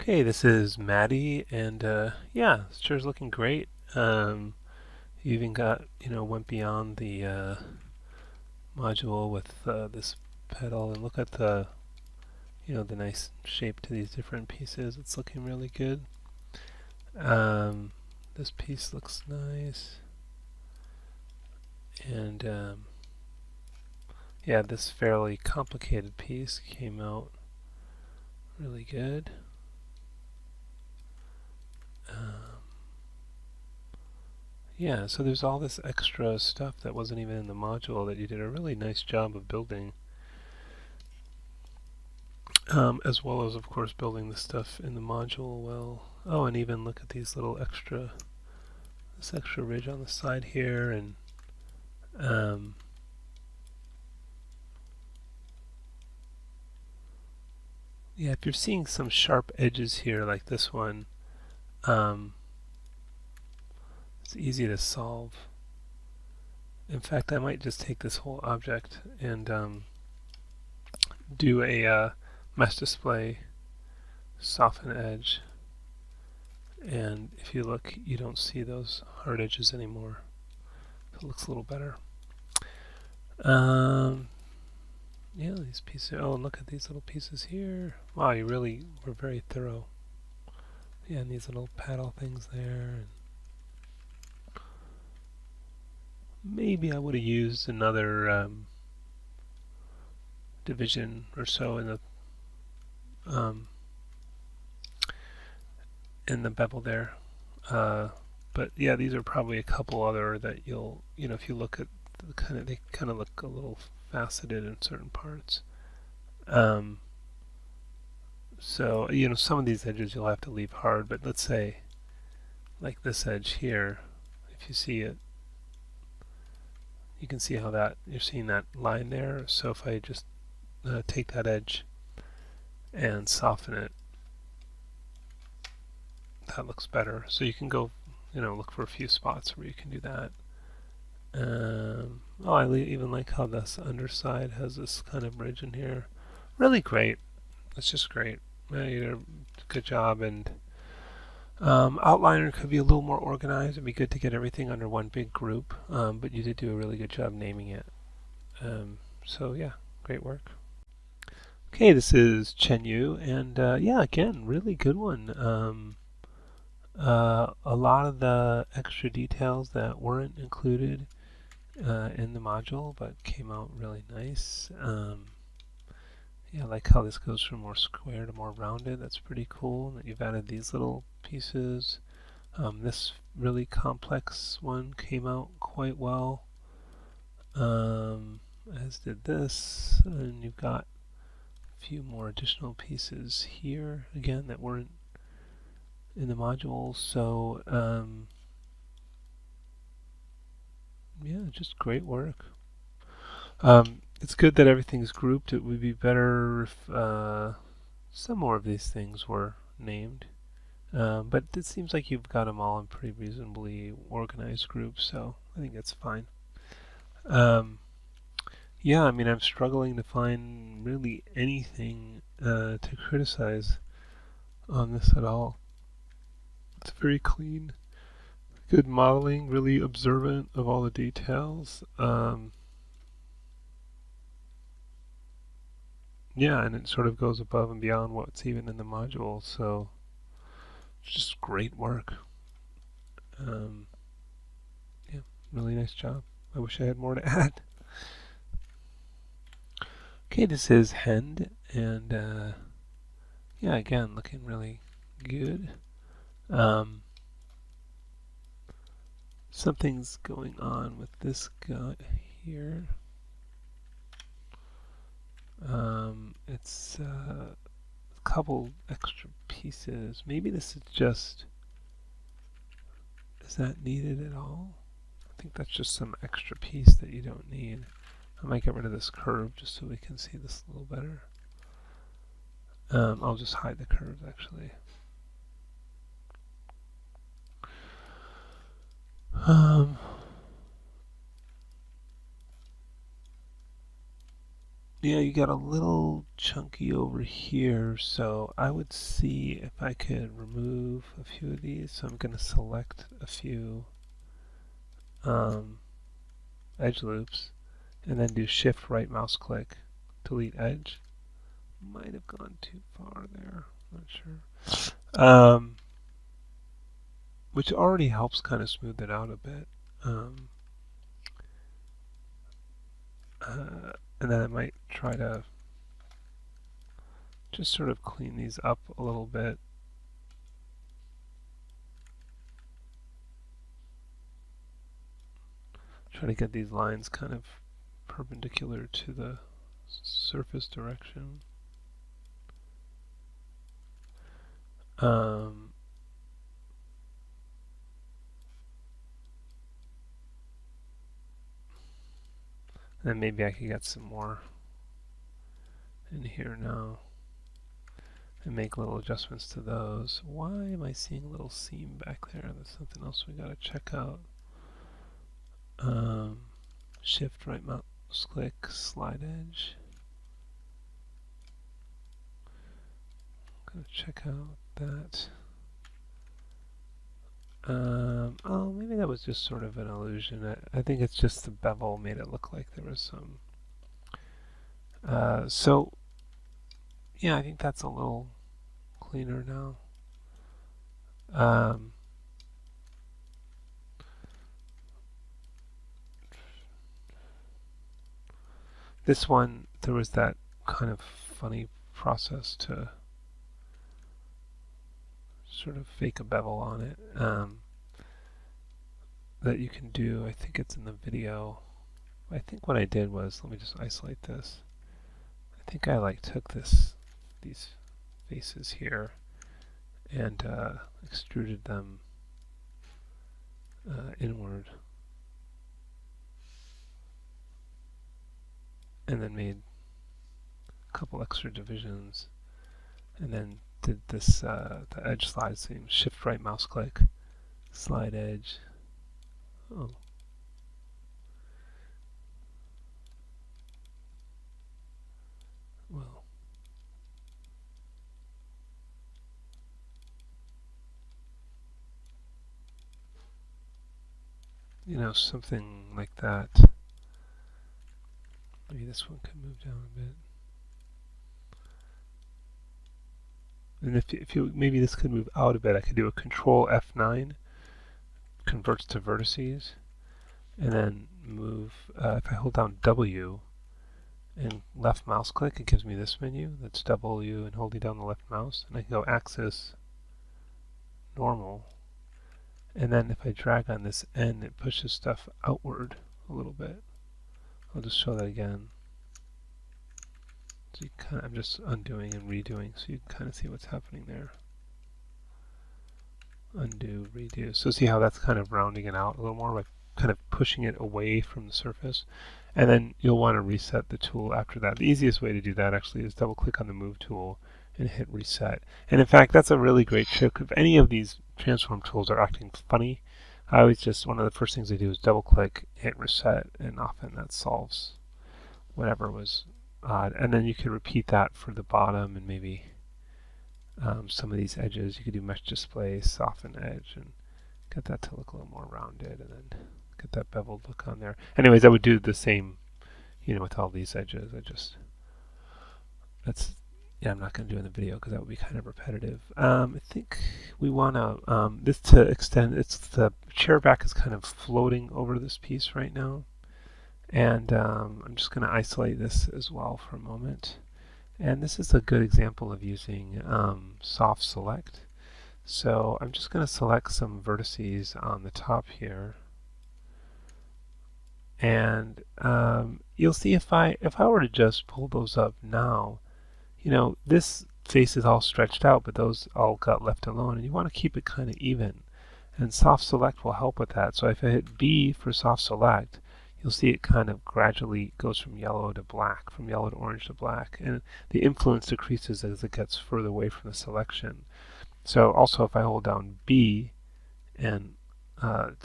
Okay, this is Maddie, and yeah, this chair's looking great. You even got, went beyond the module with this pedal, and look at the nice shape to these different pieces. It's looking really good. Um, this piece looks nice, and yeah, this fairly complicated piece came out really good. Um, Yeah, so there's all this extra stuff that wasn't even in the module that you did a really nice job of building, as well as, of course, building the stuff in the module well. Oh, and even look at these little this extra ridge on the side here, and um, yeah, if you're seeing some sharp edges here like this one, um, it's easy to solve. In fact, I might just take this whole object and do a mesh display soften edge, and if you look, you don't see those hard edges anymore. So it looks a little better. Yeah, these pieces. Oh, and look at these little pieces here. Wow, you really were very thorough. Yeah, and these little paddle things there. And maybe I would have used another division or so um, in the bevel there. But yeah, these are probably a couple other that if you look at they kind of look a little faceted in certain parts. Um, so some of these edges you'll have to leave hard, but let's say like this edge here, if you see it, you can see how you're seeing that line there. So if I just take that edge and soften it, that looks better. So you can go, look for a few spots where you can do that. Oh, I even like how this underside has this kind of ridge in here. Really great. It's just great. Yeah, you did a good job, and outliner could be a little more organized. It'd be good to get everything under one big group, but you did do a really good job naming it. So yeah, great work. Okay, this is Chen Yu, and yeah, again, really good one. A lot of the extra details that weren't included in the module, but came out really nice. Yeah, I like how this goes from more square to more rounded. That's pretty cool. That you've added these little pieces. This really complex one came out quite well, as did this. And you've got a few more additional pieces here, again, that weren't in the module. So, yeah, just great work. It's good that everything's grouped. It would be better if some more of these things were named. But it seems like you've got them all in pretty reasonably organized groups, so I think that's fine. Um, yeah, I mean, I'm struggling to find really anything to criticize on this at all. It's very clean, good modeling, really observant of all the details. Yeah, and it sort of goes above and beyond what's even in the module, so it's just great work. Um, yeah, really nice job. I wish I had more to add. Okay, this is Hend, and yeah, again, looking really good. Um, Something's going on with this guy here. It's a couple extra pieces. Maybe this is that needed at all? I think that's just some extra piece that you don't need. I might get rid of this curve just so we can see this a little better. I'll just hide the curves actually. Um, Yeah, you got a little chunky over here, so I would see if I could remove a few of these. So I'm going to select a few um, edge loops and then do shift right mouse click, delete edge. Might have gone too far there, not sure. Which already helps kind of smooth it out a bit. Um, and then I might try to just sort of clean these up a little bit. Try to get these lines kind of perpendicular to the surface direction. Um, then maybe I could get some more in here now and make little adjustments to those. Why am I seeing a little seam back there? That's something else we gotta check out. Shift right mouse click, slide edge. Gonna check out that. Oh, maybe that was just sort of an illusion. I think it's just the bevel made it look like there was some. So, yeah, I think that's a little cleaner now. This one, there was that kind of funny process to sort of fake a bevel on it that you can do. I think it's in the video. I think what I did was, let me just isolate this. I think I like took these faces here and extruded them inward and then made a couple extra divisions and then did this the edge slide seam. Shift right mouse click, slide edge. Oh. Well. You know, something like that. Maybe this one could move down a bit. And if you maybe this could move out a bit, I could do a Control F9, converts to vertices, and then move. If I hold down W and left mouse click, it gives me this menu. That's W and holding down the left mouse, and I can go axis, normal, and then if I drag on this N, it pushes stuff outward a little bit. I'll just show that again. So you kind of, I'm just undoing and redoing, so you can kind of see what's happening there. Undo, redo. So see how that's kind of rounding it out a little more by kind of pushing it away from the surface. And then you'll want to reset the tool after that. The easiest way to do that actually is double click on the move tool and hit reset. And in fact, that's a really great trick. If any of these transform tools are acting funny, I always just, one of the first things I do is double click, hit reset, and often that solves whatever was odd. And then you could repeat that for the bottom and maybe some of these edges. You could do mesh display, soften edge, and get that to look a little more rounded, and then get that beveled look on there. Anyways, I would do the same, you know, with all these edges. Yeah, I'm not going to do in the video because that would be kind of repetitive. I think we want to, this to extend, the chair back is kind of floating over this piece right now. And I'm just going to isolate this as well for a moment. And this is a good example of using soft select. So I'm just going to select some vertices on the top here. And you'll see if I were to just pull those up now, you know, this face is all stretched out, but those all got left alone. And you want to keep it kind of even. And soft select will help with that. So if I hit B for soft select, you'll see it kind of gradually goes from yellow to black, from yellow to orange to black. And the influence decreases as it gets further away from the selection. So also if I hold down B and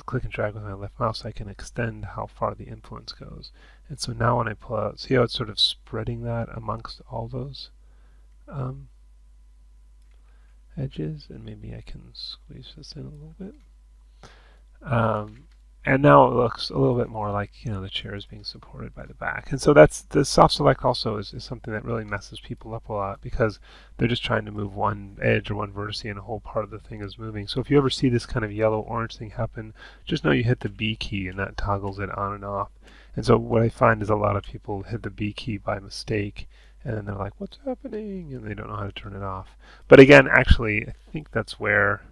click and drag with my left mouse, I can extend how far the influence goes. And so now when I pull out, see how it's sort of spreading that amongst all those um, edges? And maybe I can squeeze this in a little bit. And now it looks a little bit more like, the chair is being supported by the back. And so that's the soft select also is something that really messes people up a lot because they're just trying to move one edge or one vertex and a whole part of the thing is moving. So if you ever see this kind of yellow-orange thing happen, just know you hit the B key and that toggles it on and off. And so what I find is a lot of people hit the B key by mistake and then they're like, what's happening? And they don't know how to turn it off. But again, actually, I think that's where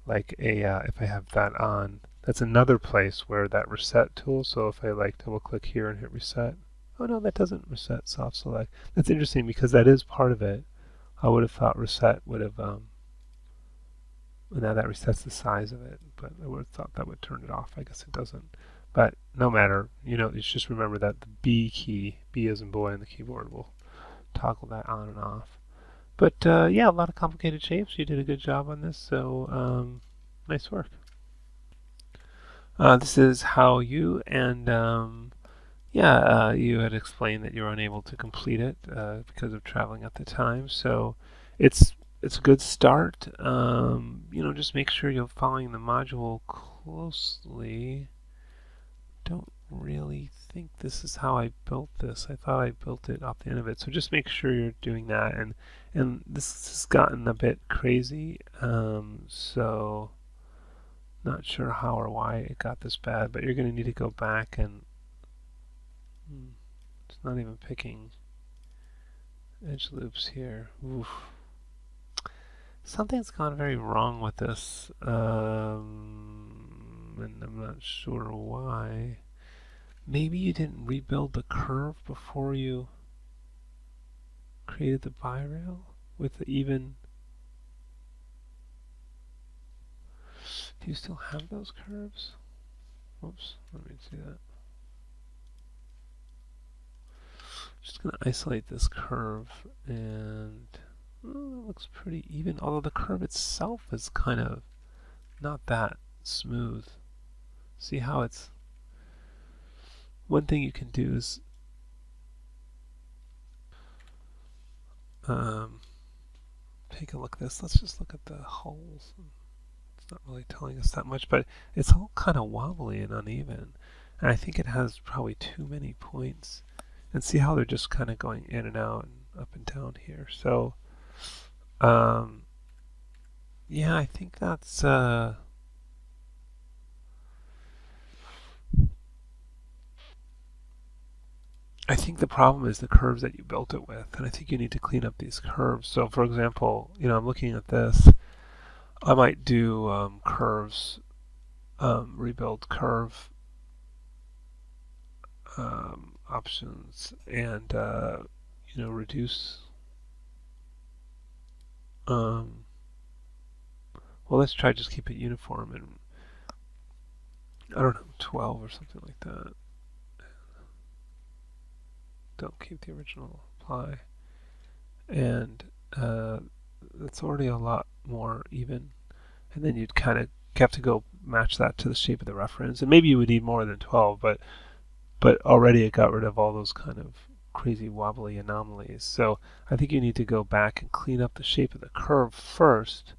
like if I have that on, that's another place where that reset tool, so if I like double click here and hit reset, oh no, that doesn't reset soft select. That's interesting because that is part of it. I would have thought reset would have, now that resets the size of it, but I would have thought that would turn it off. I guess it doesn't. But no matter, you just remember that the B key, B as in boy on the keyboard, will toggle that on and off. But yeah, a lot of complicated shapes. You did a good job on this, so nice work. This is how you and you had explained that you were unable to complete it because of traveling at the time. So it's a good start. Just make sure you're following the module closely. Don't really think this is how I built this. I thought I built it off the end of it. So just make sure you're doing that. And this has gotten a bit crazy. So not sure how or why it got this bad, but you're going to need to go back and it's not even picking edge loops here. Oof. Something's gone very wrong with this, and I'm not sure why. Maybe you didn't rebuild the curve before you created the bi-rail with the even. Do you still have those curves? Oops, let me see that. Just going to isolate this curve, and it looks pretty even, although the curve itself is kind of not that smooth. See how it's. One thing you can do is take a look at this. Let's just look at the holes. It's not really telling us that much, but it's all kind of wobbly and uneven. And I think it has probably too many points. And see how they're just kind of going in and out and up and down here. So, yeah, I think that's I think the problem is the curves that you built it with, and I think you need to clean up these curves. So, for example, I'm looking at this. I might do curves, rebuild curve options, and reduce. Well, let's try just keep it uniform and I don't know, 12 or something like that. Don't keep the original apply. And that's already a lot more even. And then you'd kind of have to go match that to the shape of the reference. And maybe you would need more than 12, but already it got rid of all those kind of crazy wobbly anomalies. So I think you need to go back and clean up the shape of the curve first,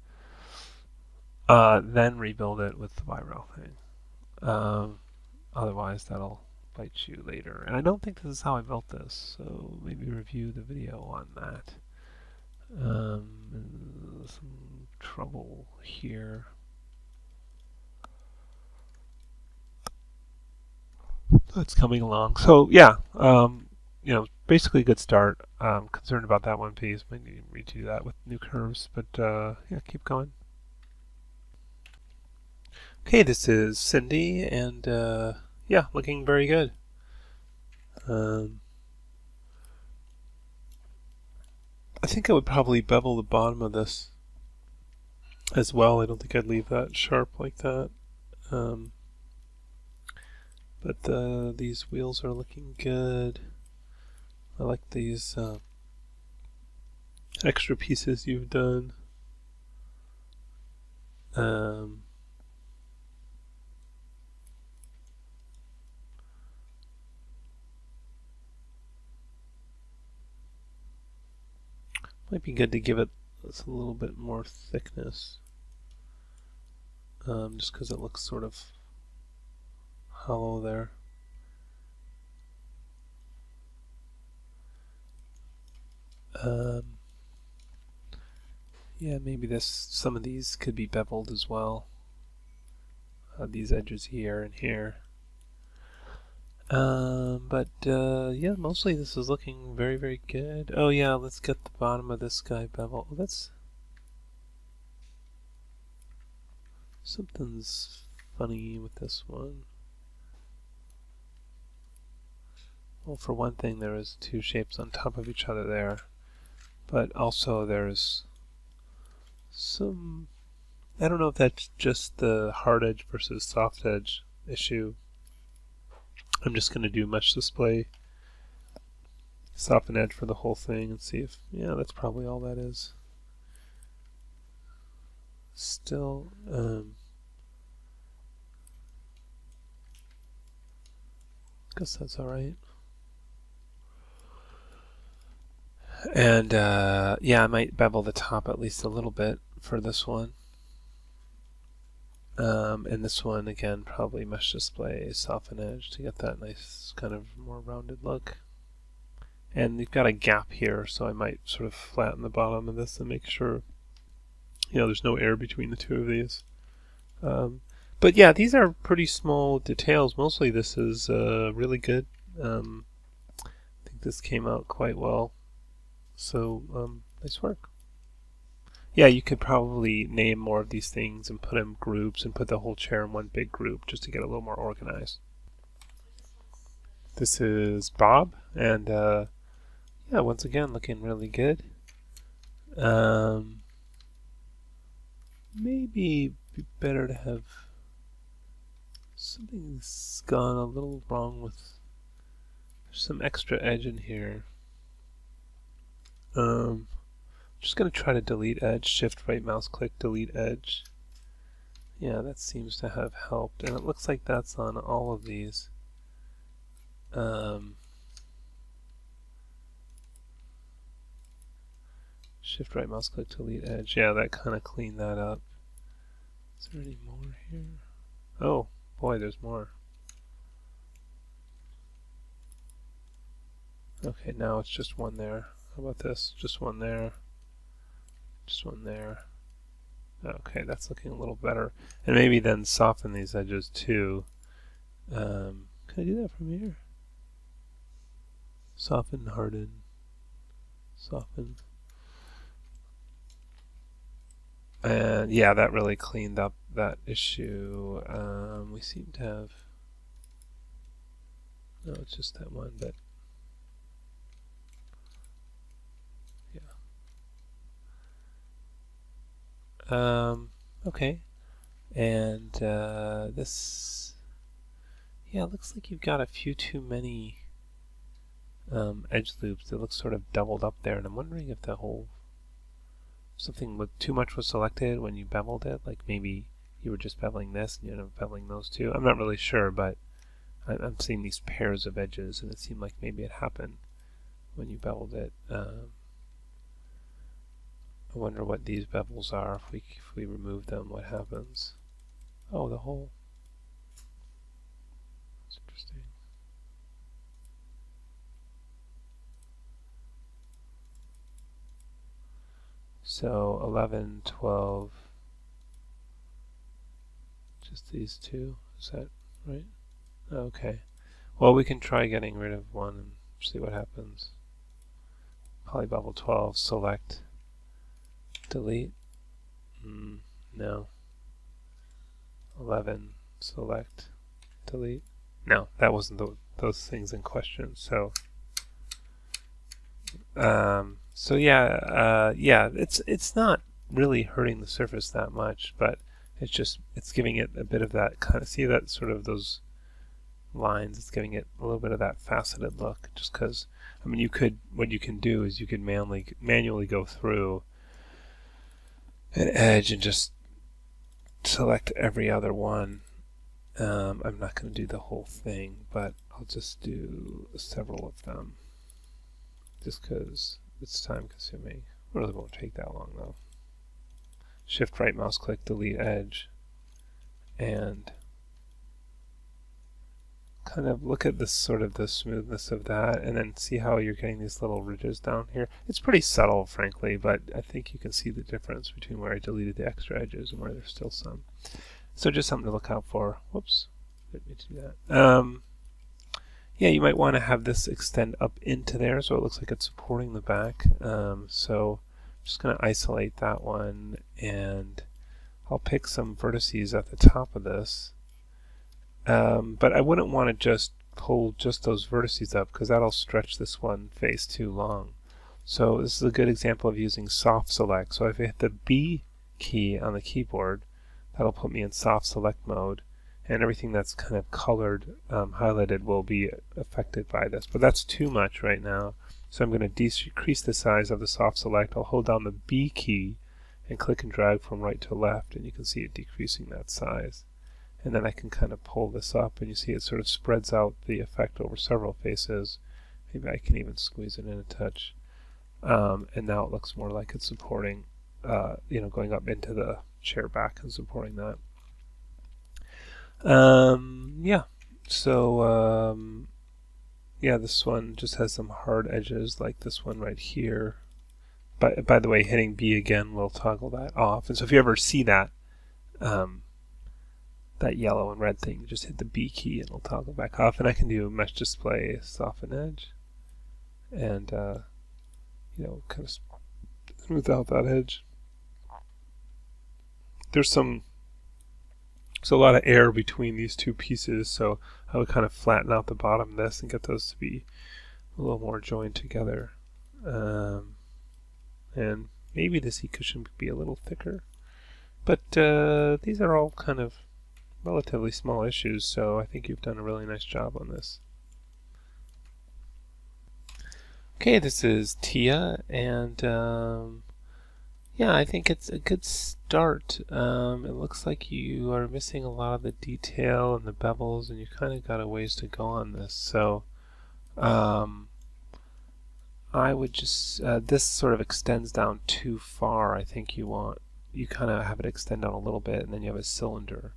then rebuild it with the bi-rail thing. Otherwise, that'll bite you later. And I don't think this is how I built this, so maybe review the video on that. Some trouble here. It's coming along. So yeah, basically a good start. Concerned about that one piece. Might need to redo that with new curves, but yeah, keep going. Okay, this is Cindy, and yeah, looking very good. I think I would probably bevel the bottom of this as well. I don't think I'd leave that sharp like that. But these wheels are looking good. I like these extra pieces you've done. Might be good to give it a little bit more thickness, just because it looks sort of hollow there. Yeah, maybe some of these could be beveled as well. These edges here and here. Yeah, mostly this is looking very, very good. Oh yeah, let's get the bottom of this guy beveled. Oh, something's funny with this one. Well, for one thing, there is two shapes on top of each other there, but also there's some, I don't know if that's just the hard edge versus soft edge issue. I'm just going to do much display soften edge for the whole thing and see if, yeah, that's probably all that is. Still, guess that's alright. And yeah, I might bevel the top at least a little bit for this one. And this one, again, probably mesh display, soften edge to get that nice kind of more rounded look. And you've got a gap here, so I might sort of flatten the bottom of this and make sure, you know, there's no air between the two of these. But yeah, these are pretty small details. Mostly this is really good. I think this came out quite well. So, nice work. Yeah, you could probably name more of these things and put them in groups and put the whole chair in one big group just to get a little more organized. This is Bob, and yeah, once again, looking really good. Maybe be better to have something's gone a little wrong with some extra edge in here. Just going to try to delete edge, shift right mouse click, delete edge. Yeah, that seems to have helped, and it looks like that's on all of these. Shift right mouse click, delete edge. Yeah, that kind of cleaned that up. Is there any more here? Oh, boy, there's more. Okay, now it's just one there. How about this? Just one there. Just one there. Okay, that's looking a little better. And maybe then soften these edges too. Can I do that from here? Soften, harden, soften. And yeah, that really cleaned up that issue. We seem to have... No, it's just that one, but... Okay. And this... Yeah, it looks like you've got a few too many edge loops. It looks sort of doubled up there, and I'm wondering if the whole... something with too much was selected when you beveled it, like maybe you were just beveling this and you ended up beveling those two. I'm not really sure, but I'm seeing these pairs of edges, and it seemed like maybe it happened when you beveled it. I wonder what these bevels are. If we remove them, what happens? Oh, the whole. That's interesting. So 11, 12, just these two. Is that right? Okay. Well, we can try getting rid of one and see what happens. Polybevel 12, select, delete. No. 11, select, delete. No, that wasn't those things in question. So, so yeah, yeah, it's not really hurting the surface that much, but it's giving it a bit of that kind of, see that sort of those lines, it's giving it a little bit of that faceted look, just because, I mean, what you can do is you can manually go through an edge and just select every other one. I'm not going to do the whole thing, but I'll just do several of them, just because it's time consuming. really won't take that long though. Shift right mouse click, delete edge, and kind of look at this sort of the smoothness of that, and then see how you're getting these little ridges down here. It's pretty subtle, frankly, but I think you can see the difference between where I deleted the extra edges and where there's still some. So just something to look out for. Whoops, didn't mean to do that. Yeah, you might want to have this extend up into there so it looks like it's supporting the back. So I'm just going to isolate that one, and I'll pick some vertices at the top of this. But I wouldn't want to just pull just those vertices up because that'll stretch this one face too long. So this is a good example of using soft select. So if I hit the B key on the keyboard, that'll put me in soft select mode, and everything that's kind of colored, highlighted, will be affected by this. But that's too much right now, so I'm going to decrease the size of the soft select. I'll hold down the B key and click and drag from right to left, and you can see it decreasing that size. And then I can kind of pull this up, and you see it sort of spreads out the effect over several faces. Maybe I can even squeeze it in a touch. And now it looks more like it's supporting, going up into the chair back and supporting that. Yeah, so yeah, this one just has some hard edges like this one right here. But by the way, hitting B again will toggle that off. And so if you ever see that that yellow and red thing, just hit the B key and it'll toggle back off. And I can do mesh display, soften edge, and kind of smooth out that edge. There's a lot of air between these two pieces, so I would kind of flatten out the bottom of this and get those to be a little more joined together. And maybe the seat cushion could be a little thicker. But these are all kind of relatively small issues, so I think you've done a really nice job on this. Okay, this is Tia, and yeah, I think it's a good start. It looks like you are missing a lot of the detail and the bevels, and you kind of got a ways to go on this. So I would just, this sort of extends down too far. I think you kind of have it extend down a little bit, and then you have a cylinder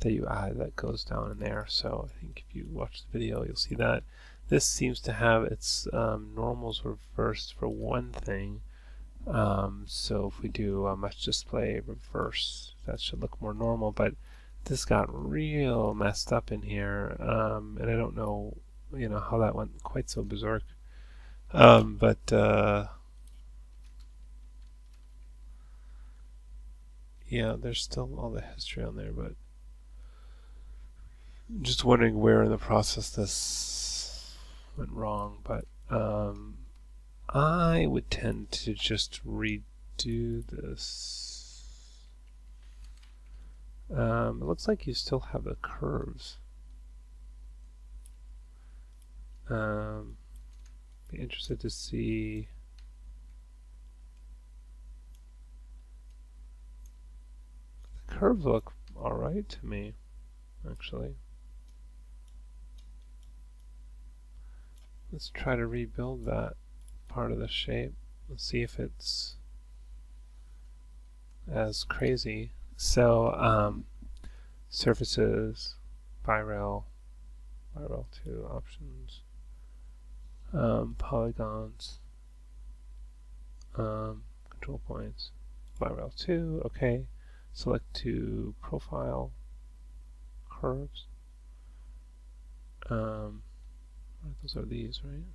that you add that goes down in there. So I think if you watch the video, you'll see that. This seems to have its normals reversed for one thing. So if we do a mesh display reverse, that should look more normal, but this got real messed up in here, and I don't know, how that went quite so berserk. But yeah, there's still all the history on there, but I'm just wondering where in the process this went wrong. But I would tend to just redo this. It looks like you still have the curves. Be interested to see. The curves look alright to me, actually. Let's try to rebuild that part of the shape. Let's see if it's as crazy. So surfaces, Birail 2 options, polygons, control points, Birail 2, okay. Select to profile, curves. Those are these, right?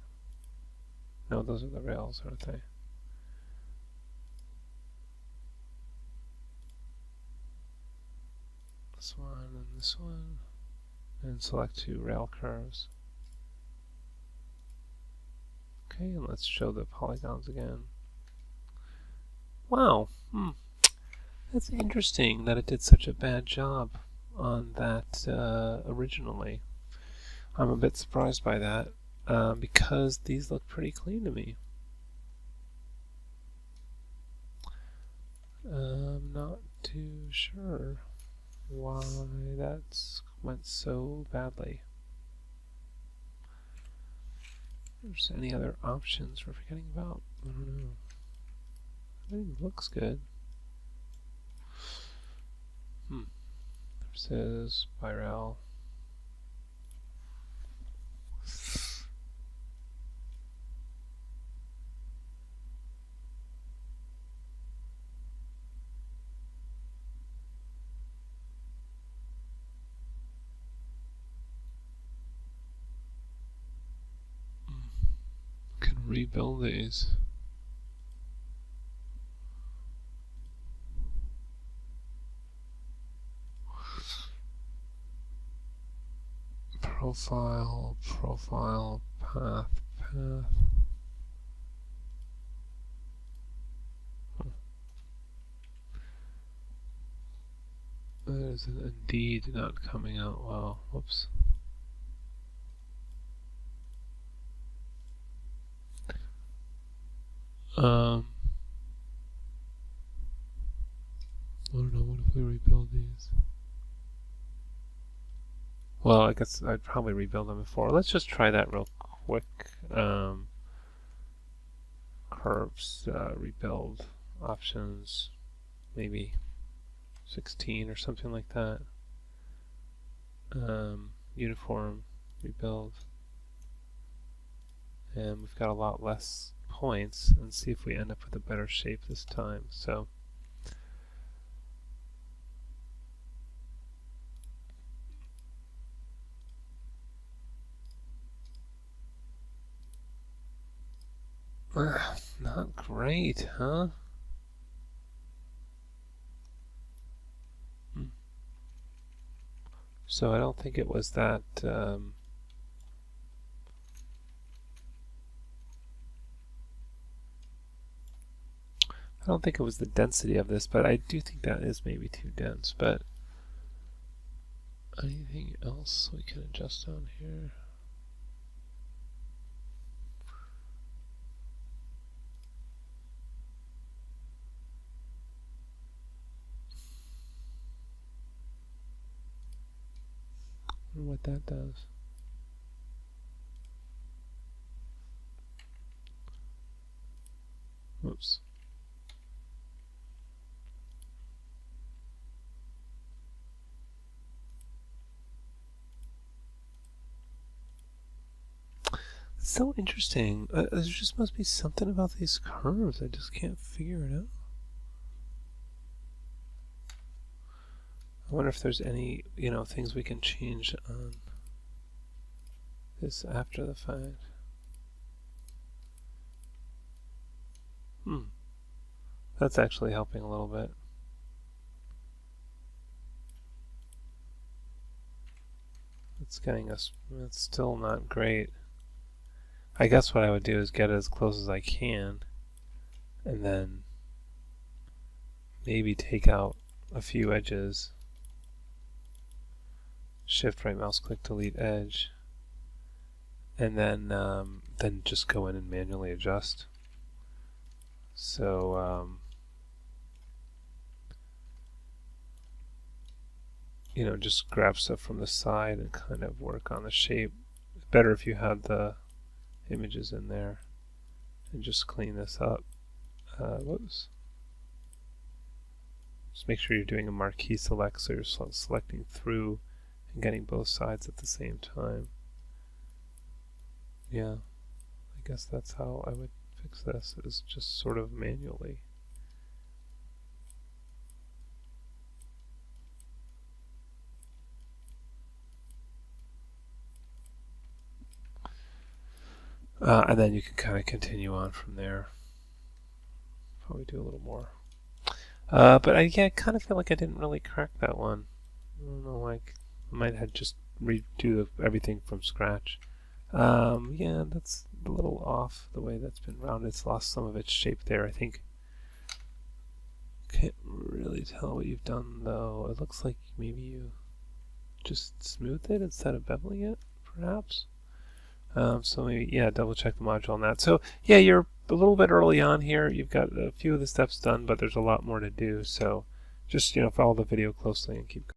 No, those are the rails, aren't they? This one and this one. And select to rail curves. Okay, and let's show the polygons again. Wow, that's interesting that it did such a bad job on that originally. I'm a bit surprised by that because these look pretty clean to me. I'm not too sure why that went so badly. If there's any other options we're forgetting about? I don't know. Everything looks good. Says spiral. Can rebuild these. Profile, profile, path, path. That is indeed not coming out well. Whoops. I don't know, what if we rebuild these? Well, I guess I'd probably rebuild them before. Let's just try that real quick. Curves, rebuild, options, maybe 16 or something like that. Uniform, rebuild. And we've got a lot less points, and see if we end up with a better shape this time. So not great, huh? So I don't think it was that I don't think it was the density of this, but I do think that is maybe too dense. But anything else we can adjust on here? I wonder what that does. Whoops. So interesting. There just must be something about these curves. I just can't figure it out. I wonder if there's any, things we can change on this after the fact. That's actually helping a little bit. It's getting us, it's still not great. I guess what I would do is get it as close as I can, and then maybe take out a few edges. Shift right mouse click delete edge, and then just go in and manually adjust. So just grab stuff from the side and kind of work on the shape. It's better if you had the images in there, and just clean this up. Whoops. Just make sure you're doing a marquee select, so you're selecting through and getting both sides at the same time. Yeah, I guess that's how I would fix this, is just sort of manually. And then you can kind of continue on from there. Probably do a little more. But I kind of feel like I didn't really crack that one. I don't know, like I might have just redo everything from scratch. Yeah, that's a little off the way that's been rounded. It's lost some of its shape there, I think. Can't really tell what you've done though. It looks like maybe you just smoothed it instead of beveling it, perhaps. So maybe, yeah, double check the module on that. So yeah, you're a little bit early on here. You've got a few of the steps done, but there's a lot more to do. So just, follow the video closely and keep going.